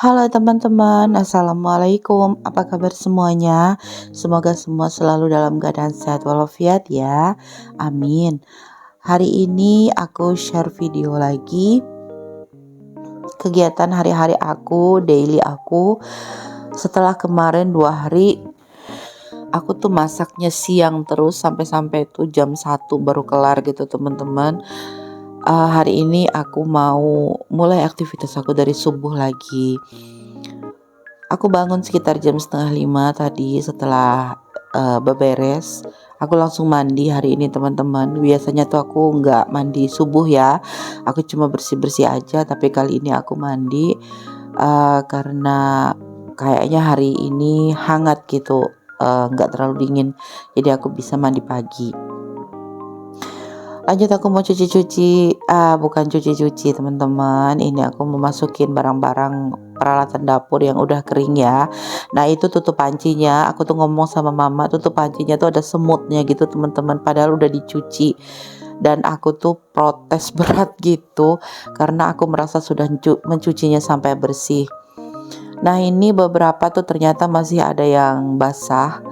Halo teman-teman, Assalamualaikum. Apa kabar semuanya? Semoga semua selalu dalam keadaan sehat walafiat ya. Amin. Hari ini aku share video lagi kegiatan hari-hari aku, daily aku. Setelah kemarin 2 hari aku tuh masaknya siang terus sampai tuh jam 1 baru kelar gitu teman-teman. Hari ini aku mau mulai aktivitas aku dari subuh lagi. Aku bangun sekitar jam setengah 5 tadi setelah beberes. Aku langsung mandi hari ini teman-teman. Biasanya tuh aku nggak mandi subuh ya. Aku cuma bersih-bersih aja. Tapi kali ini aku mandi karena kayaknya hari ini hangat gitu, nggak terlalu dingin. Jadi aku bisa mandi pagi. Lanjut aku mau cuci-cuci, bukan cuci-cuci teman-teman, ini aku mau masukin barang-barang peralatan dapur yang udah kering ya. Nah itu tutup pancinya, aku tuh ngomong sama mama tutup pancinya tuh ada semutnya gitu teman-teman, padahal udah dicuci. Dan aku tuh protes berat gitu karena aku merasa sudah mencucinya sampai bersih. Nah ini beberapa tuh ternyata masih ada yang basah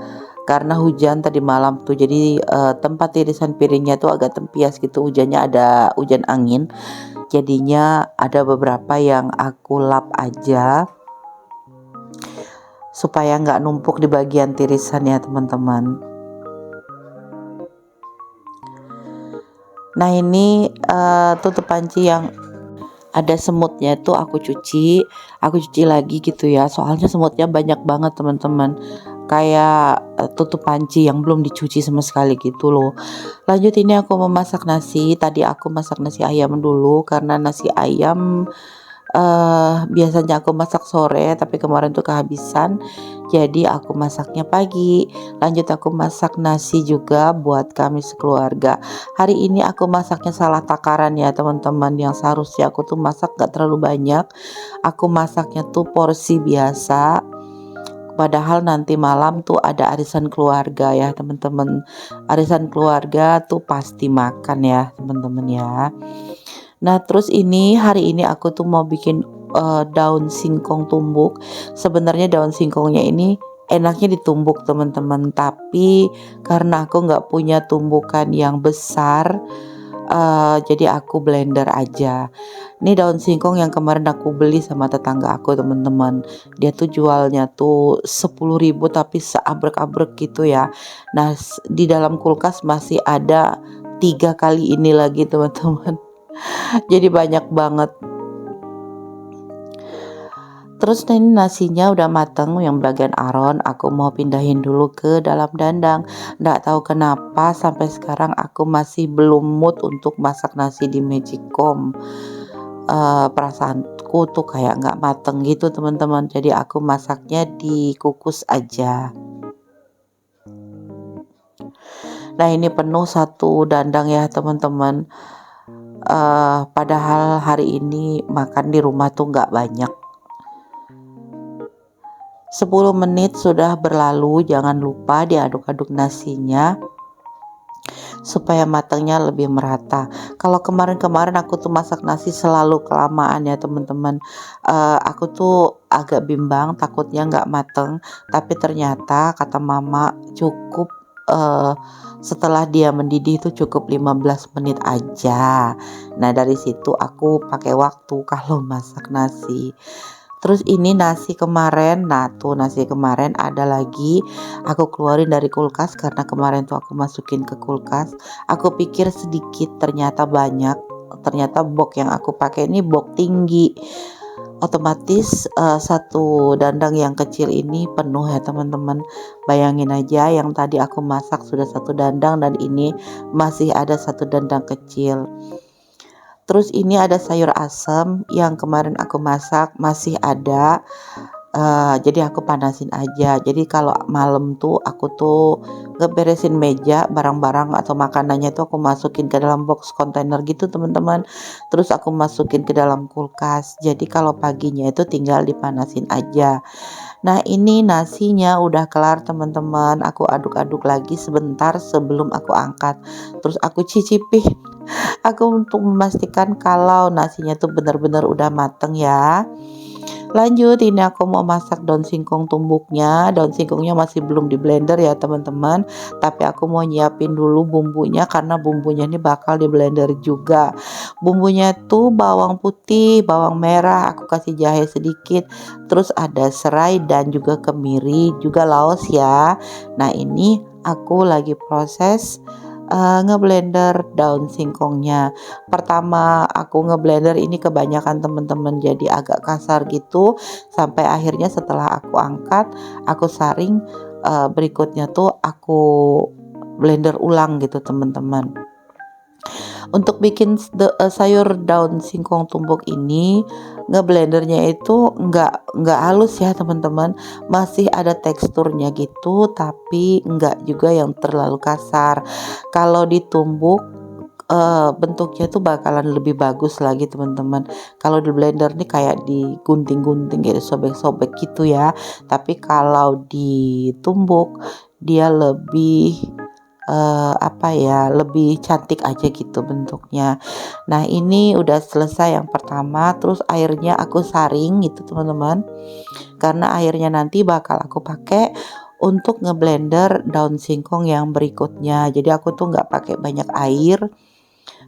karena hujan tadi malam tuh. Jadi tempat irisan piringnya tuh agak tempias gitu, hujannya ada hujan angin. Jadinya ada beberapa yang aku lap aja supaya nggak numpuk di bagian tirisan ya teman-teman. Nah ini tutup panci yang ada semutnya itu aku cuci lagi gitu ya. Soalnya semutnya banyak banget teman-teman. Kayak tutup panci yang belum dicuci sama sekali gitu loh. Lanjut ini aku memasak nasi. Tadi aku masak nasi ayam dulu karena nasi ayam biasanya aku masak sore tapi kemarin tuh kehabisan. Jadi aku masaknya pagi. Lanjut aku masak nasi juga buat kami sekeluarga. Hari ini aku masaknya salah takaran ya teman-teman. Yang seharusnya aku tuh masak gak terlalu banyak. Aku masaknya tuh porsi biasa. Padahal nanti malam tuh ada arisan keluarga ya teman-teman. Arisan keluarga tuh pasti makan ya teman-teman ya. Nah terus ini hari ini aku tuh mau bikin daun singkong tumbuk. Sebenarnya daun singkongnya ini enaknya ditumbuk teman-teman, tapi karena aku nggak punya tumbukan yang besar, jadi aku blender aja. Ini daun singkong yang kemarin aku beli sama tetangga aku teman-teman. Dia tuh jualnya tuh 10.000 tapi seabrek-abrek gitu ya. Nah di dalam kulkas masih ada 3 kali ini lagi teman-teman. Jadi banyak banget. Terus ini nasinya udah mateng yang bagian aron, aku mau pindahin dulu ke dalam dandang. Nggak tahu kenapa sampai sekarang aku masih belum mood untuk masak nasi di magicom. Perasaanku tuh kayak nggak mateng gitu teman-teman. Jadi aku masaknya dikukus aja. Nah ini penuh satu dandang ya teman-teman. Padahal hari ini makan di rumah tuh nggak banyak. 10 menit sudah berlalu, jangan lupa diaduk-aduk nasinya supaya matangnya lebih merata. Kalau kemarin-kemarin aku tuh masak nasi selalu kelamaan ya teman-teman. Aku tuh agak bimbang takutnya nggak mateng, tapi ternyata kata mama cukup setelah dia mendidih itu cukup 15 menit aja. Nah dari situ aku pakai waktu kalau masak nasi. Terus ini nasi kemarin, nah tuh nasi kemarin ada lagi aku keluarin dari kulkas karena kemarin tuh aku masukin ke kulkas. Aku pikir sedikit ternyata banyak. Ternyata box yang aku pakai ini box tinggi. Otomatis satu dandang yang kecil ini penuh ya teman-teman. Bayangin aja yang tadi aku masak sudah satu dandang dan ini masih ada satu dandang kecil. Terus ini ada sayur asem yang kemarin aku masak masih ada, jadi aku panasin aja. Jadi kalau malam tuh aku tuh ngeberesin meja, barang-barang atau makanannya tuh aku masukin ke dalam box kontainer gitu teman-teman. Terus aku masukin ke dalam kulkas. Jadi kalau paginya itu tinggal dipanasin aja. Nah ini nasinya udah kelar teman-teman. Aku aduk-aduk lagi sebentar sebelum aku angkat. Terus aku cicipin. Aku untuk memastikan kalau nasinya tuh benar-benar udah mateng ya. Lanjut, ini aku mau masak daun singkong tumbuknya. Daun singkongnya masih belum di blender ya teman-teman, tapi aku mau nyiapin dulu bumbunya karena bumbunya ini bakal di blender juga. Bumbunya tuh bawang putih, bawang merah, aku kasih jahe sedikit, terus ada serai dan juga kemiri, juga laos ya. Nah ini aku lagi proses ngeblender daun singkongnya. Pertama aku ngeblender ini kebanyakan teman-teman jadi agak kasar gitu, sampai akhirnya setelah aku angkat, aku saring, berikutnya tuh aku blender ulang gitu teman-teman. Untuk bikin sayur daun singkong tumbuk ini, ngeblendernya itu nggak halus ya teman-teman, masih ada teksturnya gitu, tapi nggak juga yang terlalu kasar. Kalau ditumbuk bentuknya tuh bakalan lebih bagus lagi teman-teman. Kalau di blender nih kayak digunting-gunting gitu, sobek-sobek gitu ya. Tapi kalau ditumbuk dia lebih apa ya, lebih cantik aja gitu bentuknya. Nah ini udah selesai yang pertama, terus airnya aku saring gitu teman-teman, karena airnya nanti bakal aku pakai untuk ngeblender daun singkong yang berikutnya. Jadi aku tuh nggak pakai banyak air,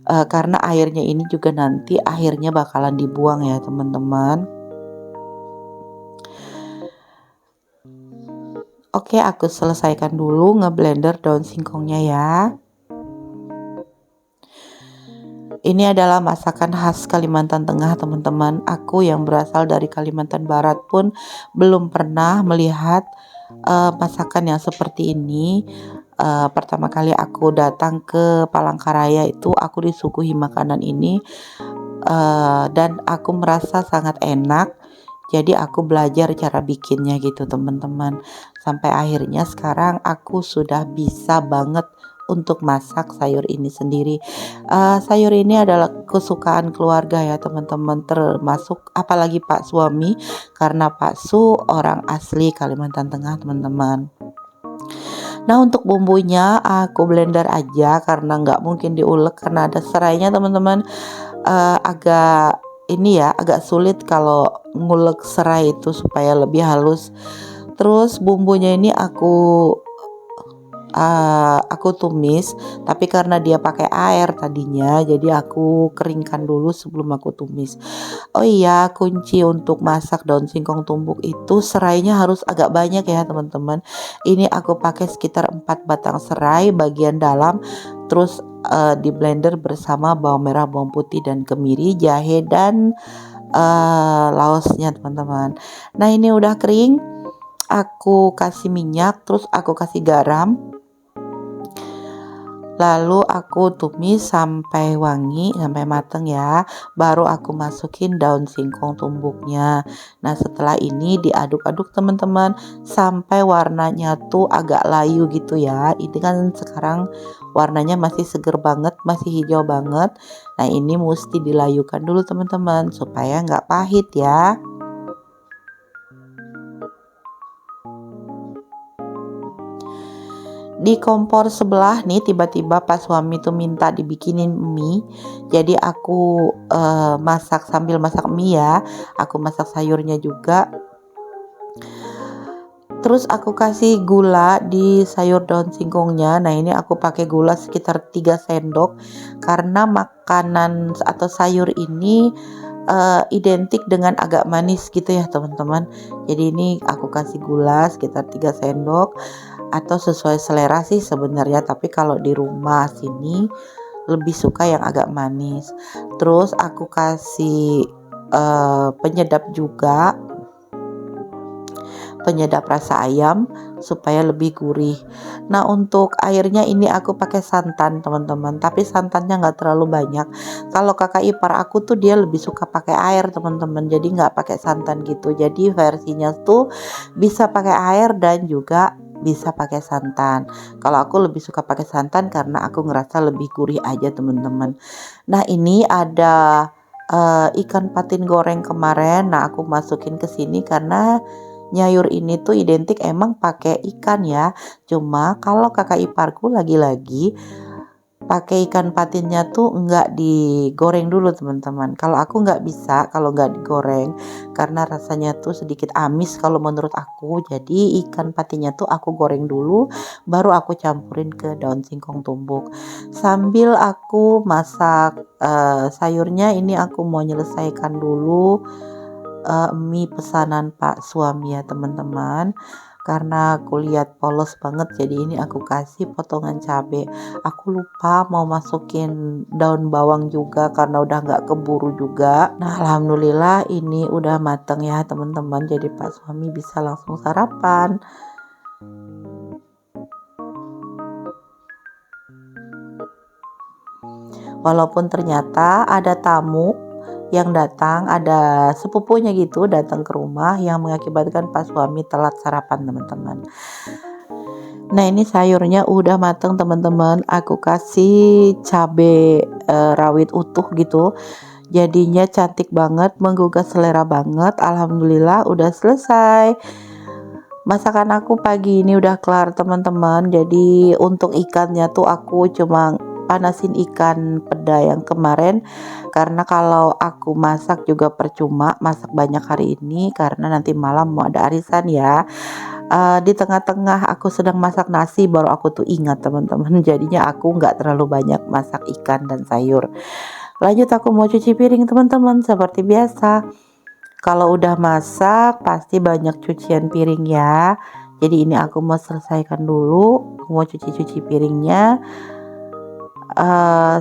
karena airnya ini juga nanti akhirnya bakalan dibuang ya teman-teman. Oke, aku selesaikan dulu ngeblender daun singkongnya ya. Ini adalah masakan khas Kalimantan Tengah teman-teman. Aku yang berasal dari Kalimantan Barat pun belum pernah melihat masakan yang seperti ini. Pertama kali aku datang ke Palangkaraya itu aku disuguhi makanan ini, dan aku merasa sangat enak. Jadi aku belajar cara bikinnya gitu teman-teman. Sampai akhirnya sekarang aku sudah bisa banget untuk masak sayur ini sendiri. Sayur ini adalah kesukaan keluarga ya teman-teman, termasuk apalagi Pak suami, karena Pak Su orang asli Kalimantan Tengah teman-teman. Nah untuk bumbunya aku blender aja karena nggak mungkin diulek karena ada serainya teman-teman. Agak ini ya, agak sulit kalau ngulek serai itu supaya lebih halus. Terus bumbunya ini aku tumis, tapi karena dia pakai air tadinya, jadi aku keringkan dulu sebelum aku tumis. Oh iya, kunci untuk masak daun singkong tumbuk itu serainya harus agak banyak ya teman-teman. Ini aku pakai sekitar 4 batang serai bagian dalam, terus di blender bersama bawang merah, bawang putih dan kemiri, jahe dan laosnya teman-teman. Nah ini udah kering, aku kasih minyak, terus aku kasih garam, lalu aku tumis sampai wangi, sampai mateng ya, baru aku masukin daun singkong tumbuknya. Nah setelah ini diaduk-aduk teman-teman sampai warnanya tuh agak layu gitu ya. Ini kan sekarang warnanya masih seger banget, masih hijau banget. Nah ini mesti dilayukan dulu teman-teman supaya nggak pahit ya. Di kompor sebelah nih tiba-tiba pas suami tuh minta dibikinin mie, jadi aku masak sambil masak mie ya, aku masak sayurnya juga. Terus aku kasih gula di sayur daun singkongnya. Nah ini aku pakai gula sekitar 3 sendok karena makanan atau sayur ini identik dengan agak manis gitu ya teman-teman. Jadi ini aku kasih gula sekitar 3 sendok atau sesuai selera sih sebenarnya, tapi kalau di rumah sini lebih suka yang agak manis. Terus aku kasih penyedap juga, penyedap rasa ayam supaya lebih gurih. Nah untuk airnya ini aku pakai santan teman-teman, tapi santannya nggak terlalu banyak. Kalau kakak ipar aku tuh dia lebih suka pakai air teman-teman, jadi nggak pakai santan gitu. Jadi versinya tuh bisa pakai air dan juga bisa pakai santan. Kalau aku lebih suka pakai santan karena aku ngerasa lebih gurih aja teman-teman. Nah ini ada ikan patin goreng kemarin. Nah aku masukin ke sini karena nyayur ini tuh identik emang pakai ikan ya. Cuma kalau kakak iparku lagi-lagi pakai ikan patinnya tuh nggak digoreng dulu teman-teman. Kalau aku nggak bisa kalau nggak digoreng karena rasanya tuh sedikit amis kalau menurut aku. Jadi ikan patinnya tuh aku goreng dulu, baru aku campurin ke daun singkong tumbuk. Sambil aku masak sayurnya, ini aku mau menyelesaikan dulu mie pesanan Pak suami ya teman-teman, karena aku lihat polos banget, jadi ini aku kasih potongan cabai. Aku lupa mau masukin daun bawang juga karena udah nggak keburu juga. Nah alhamdulillah ini udah mateng ya teman-teman, jadi Pak suami bisa langsung sarapan. Walaupun ternyata ada tamu yang datang, ada sepupunya gitu datang ke rumah yang mengakibatkan Pak suami telat sarapan teman-teman. Nah ini sayurnya udah mateng teman-teman, aku kasih cabai rawit utuh gitu, jadinya cantik banget, menggugah selera banget. Alhamdulillah udah selesai. Masakan aku pagi ini udah kelar teman-teman. Jadi untuk ikannya tuh aku cuma panasin ikan peda yang kemarin, karena kalau aku masak juga percuma masak banyak hari ini karena nanti malam mau ada arisan ya. Di tengah-tengah aku sedang masak nasi baru aku tuh ingat teman-teman, jadinya aku nggak terlalu banyak masak ikan dan sayur. Lanjut aku mau cuci piring teman-teman, seperti biasa kalau udah masak pasti banyak cucian piring ya. Jadi ini aku mau selesaikan dulu, aku mau cuci-cuci piringnya.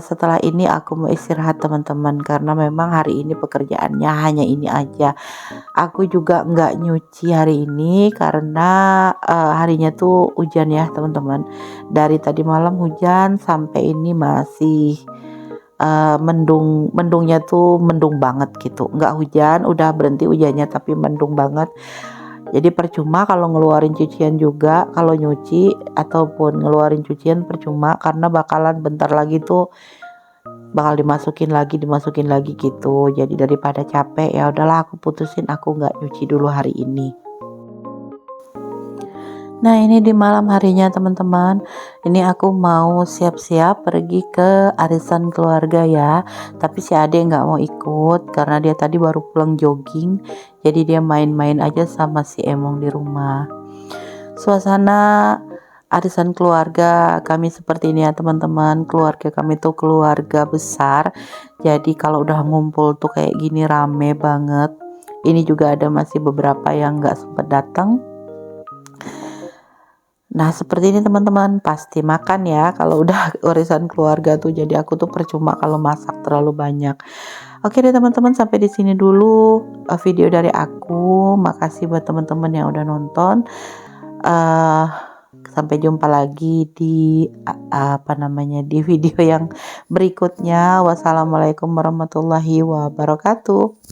Setelah ini aku mau istirahat teman-teman, karena memang hari ini pekerjaannya hanya ini aja. Aku juga nggak nyuci hari ini karena harinya tuh hujan ya teman-teman. Dari tadi malam hujan sampai ini masih mendungnya tuh mendung banget gitu, nggak hujan, udah berhenti hujannya tapi mendung banget. Jadi percuma kalau ngeluarin cucian juga, kalau nyuci ataupun ngeluarin cucian percuma karena bakalan bentar lagi tuh bakal dimasukin lagi gitu. Jadi daripada capek ya udahlah aku putusin aku nggak nyuci dulu hari ini. Nah ini di malam harinya teman-teman, ini aku mau siap-siap pergi ke arisan keluarga ya. Tapi si Ade nggak mau ikut karena dia tadi baru pulang jogging, jadi dia main-main aja sama si Emong di rumah. Suasana arisan keluarga kami seperti ini ya teman-teman. Keluarga kami tuh keluarga besar, jadi kalau udah ngumpul tuh kayak gini rame banget. Ini juga ada masih beberapa yang nggak sempat datang. Nah seperti ini teman-teman, pasti makan ya kalau udah warisan keluarga tuh. Jadi aku tuh percuma kalau masak terlalu banyak. Oke deh teman-teman, sampai di sini dulu video dari aku. Makasih buat teman-teman yang udah nonton. Sampai jumpa lagi di di video yang berikutnya. Wassalamualaikum warahmatullahi wabarakatuh.